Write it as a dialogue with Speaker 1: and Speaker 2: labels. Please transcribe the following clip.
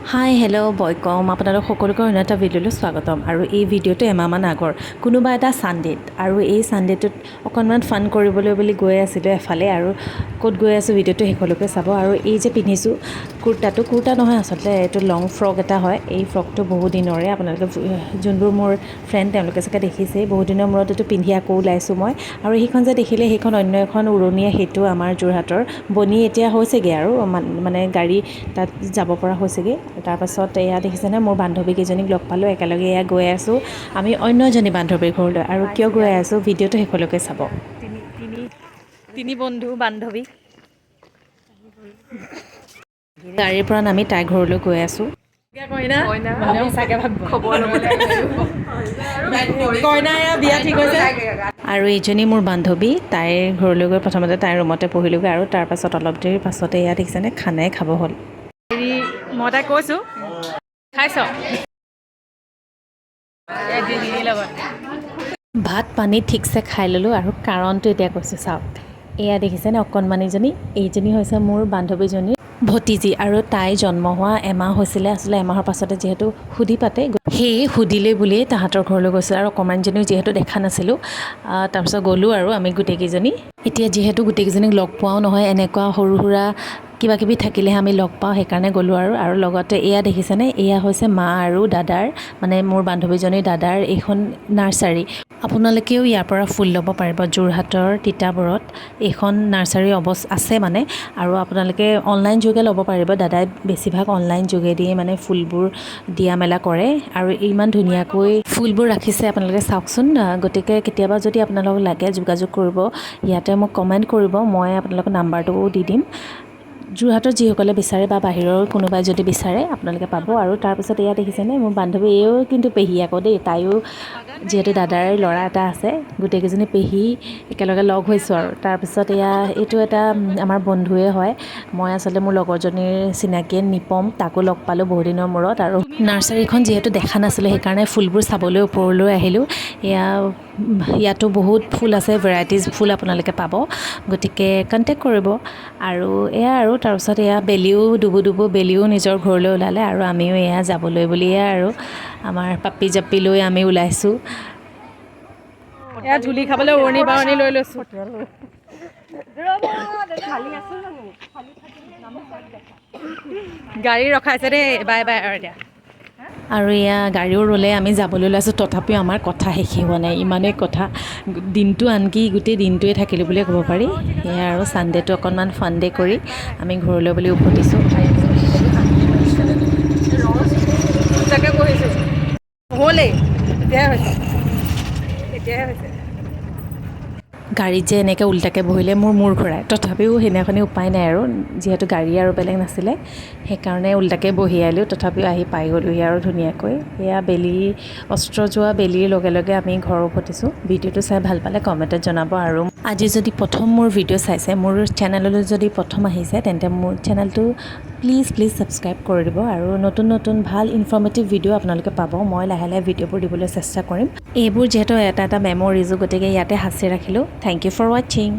Speaker 1: hi hello' বয়কম আপোনালোক সকলোকে অন্য এটা ভিডিঅ'লৈ স্বাগতম আৰু এই ভিডিঅ'টো এমাহমান আগৰ কোনোবা এটা ছানডেত আৰু এই ছানডেটোত অকণমান ফান কৰিবলৈ বুলি গৈ আছিলোঁ এফালে আৰু ক'ত গৈ আছোঁ ভিডিঅ'টো শেষলৈকে চাব আৰু এই যে পিন্ধিছোঁ কুৰ্তা নহয় আচলতে এইটো লং ফ্ৰক এটা হয় এই ফ্ৰকটো বহুত দিনৰে আপোনালোকে যোনবোৰ মোৰ ফ্ৰেণ্ড তেওঁলোকে চাগে দেখিছেই বহুত দিনৰ মূৰত এইটো পিন্ধি আকৌ ওলাইছোঁ মই আৰু সেইখন যে দেখিলে সেইখন অন্য এখন উৰণীয়া সেইটো আমাৰ যোৰহাটৰ বনি এতিয়া হৈছেগৈ আৰু মানে গাড়ী তাত যাব পৰা হৈছেগৈ তাৰপাছত এয়া দেখিছেনে মোৰ বান্ধৱীকেইজনীক লগ পালোঁ একেলগে এয়া গৈ আছোঁ আমি অন্য এজনী বান্ধৱীৰ ঘৰলৈ আৰু কিয় গৈ আছোঁ ভিডিঅ'টো শেষলৈকে চাব তিনি বন্ধু বান্ধৱী গাড়ীৰ পৰা নামি তাইৰ ঘৰলৈ গৈ আছোঁ আৰু এইজনী মোৰ বান্ধৱী তাইৰ ঘৰলৈ গৈ প্ৰথমতে তাইৰ ৰুমতে পঢ়িলোগৈ আৰু তাৰপাছত অলপ দেৰিৰ পাছতে এয়া দেখিছেনে খানাই খাব হ'ল মই তাই কৈছোঁ খাইছ ভাত পানী ঠিকছে খাই ল'লোঁ আৰু কাৰণটো এতিয়া কৈছোঁ চাওক এয়া দেখিছেনে অকণমানিজনী এইজনী হৈছে মোৰ বান্ধৱীজনী ভতিজী আৰু তাই জন্ম হোৱা এমাহ হৈছিলে আচলতে এমাহৰ পাছতে যিহেতু সুধি পাতে সেয়ে সুধিলে বুলিয়েই তাহাঁতৰ ঘৰলৈ গৈছোঁ আৰু অকণমানিজনীও যিহেতু দেখা নাছিলোঁ তাৰপিছত গ'লোঁ আৰু আমি গোটেইকেইজনী এতিয়া যিহেতু গোটেইকেইজনীক লগ পোৱাও নহয় এনেকুৱা সৰু সুৰা কিবা কিবি থাকিলেহে আমি লগ পাওঁ সেইকাৰণে গ'লোঁ আৰু লগতে এয়া দেখিছেনে এয়া হৈছে মা আৰু দাদাৰ মানে মোৰ বান্ধৱীজনীৰ দাদাৰ এইখন নাৰ্চাৰী আপোনালোকেও ইয়াৰ পৰা ফুল ল'ব পাৰিব যোৰহাটৰ তিতাবৰত এইখন নাৰ্চাৰী আছে মানে আৰু আপোনালোকে অনলাইন যোগে ল'ব পাৰিব দাদাই বেছিভাগ অনলাইন যোগেদিয়ে মানে ফুলবোৰ দিয়া মেলা কৰে আৰু ইমান ধুনীয়াকৈ ফুলবোৰ ৰাখিছে আপোনালোকে চাওকচোন গতিকে কেতিয়াবা যদি আপোনালোকক লাগে যোগাযোগ কৰিব ইয়াতে মোক কমেণ্ট কৰিব মই আপোনালোকৰ নাম্বাৰটোও দি দিম যোৰহাটত যিসকলে বিচাৰে বা বাহিৰৰ কোনোবাই যদি বিচাৰে আপোনালোকে পাব আৰু তাৰপিছত এয়া দেখিছেনে মোৰ বান্ধৱী এইও কিন্তু পেহী আকৌ দেই তাইও যিহেতু দাদাৰ ল'ৰা এটা আছে গোটেইকেইজনী পেহী একেলগে লগ হৈছোঁ আৰু তাৰপিছত এয়া এইটো এটা আমাৰ বন্ধুৱে হয় মই আচলতে মোৰ লগৰজনীৰ চিনাকিয়ে নিপম তাকো লগ পালোঁ বহুদিনৰ মূৰত আৰু নাৰ্চাৰীখন যিহেতু দেখা নাছিলোঁ সেইকাৰণে ফুলবোৰ চাবলৈ ওপৰলৈ আহিলোঁ ইয়াতো বহুত ফুল আছে ভেৰাইটিজ ফুল আপোনালোকে পাব গতিকে কণ্টেক্ট কৰিব আৰু এয়া আৰু তাৰপিছত এয়া বেলিও ডুবু বেলিও নিজৰ ঘৰলৈ ওলালে আৰু আমিও এয়া যাবলৈ বুলিয়ে আৰু আমাৰ পাপি জাপি লৈ আমি ওলাইছোঁ এয়া ঝুলি খাবলৈ উৰণি বাৰণি লৈ লৈছোঁ গাড়ী ৰখাইছে দেই বাই বাই আৰু এতিয়া আৰু এয়া গাড়ীও ৰ'লে আমি যাবলৈ ওলাইছোঁ তথাপিও আমাৰ কথা শেষেই হোৱা নাই ইমানেই কথা দিনটো আনকি গোটেই দিনটোৱে থাকিলোঁ বুলিয়ে ক'ব পাৰি এয়া আৰু ছানডে'টো অকণমান ফানডে কৰি আমি ঘৰলৈ বুলি উভতিছোঁ তাকে কৈছোঁ হ'লেই এতিয়াহে হৈছে গাড়ীত যে এনেকৈ উল্টাকৈ বহিলে মোৰ মূৰ ঘূৰাই তথাপিও সেইদিনাখনি উপায় নাই আৰু যিহেতু গাড়ী আৰু বেলেগ নাছিলে সেইকাৰণে উল্টাকৈ বহি আহিলোঁ তথাপিও আহি পাই গ'লোহি আৰু ধুনীয়াকৈ এয়া অস্ত্ৰ যোৱা বেলিৰ লগে লগে আমি ঘৰ উভতিছোঁ ভিডিঅ'টো চাই ভাল পালে কমেণ্টত জনাব আৰু আজি যদি প্ৰথম মোৰ ভিডিঅ' চাইছে মোৰ চেনেললৈ যদি প্ৰথম আহিছে তেন্তে মোৰ চেনেলটো প্লিজ ছাবস্ক্ৰাইব কৰি দিব আৰু নতুন ভাল ইনফৰ্মেটিভ ভিডিঅ' আপোনালোকে পাব মই লাহে লাহে ভিডিঅ'বোৰ দিবলৈ চেষ্টা কৰিম এইবোৰ যিহেতু এটা মেমৰিজো গতিকে ইয়াতে সাঁচি ৰাখিলোঁ থেংক ইউ ফৰ ৱাচিং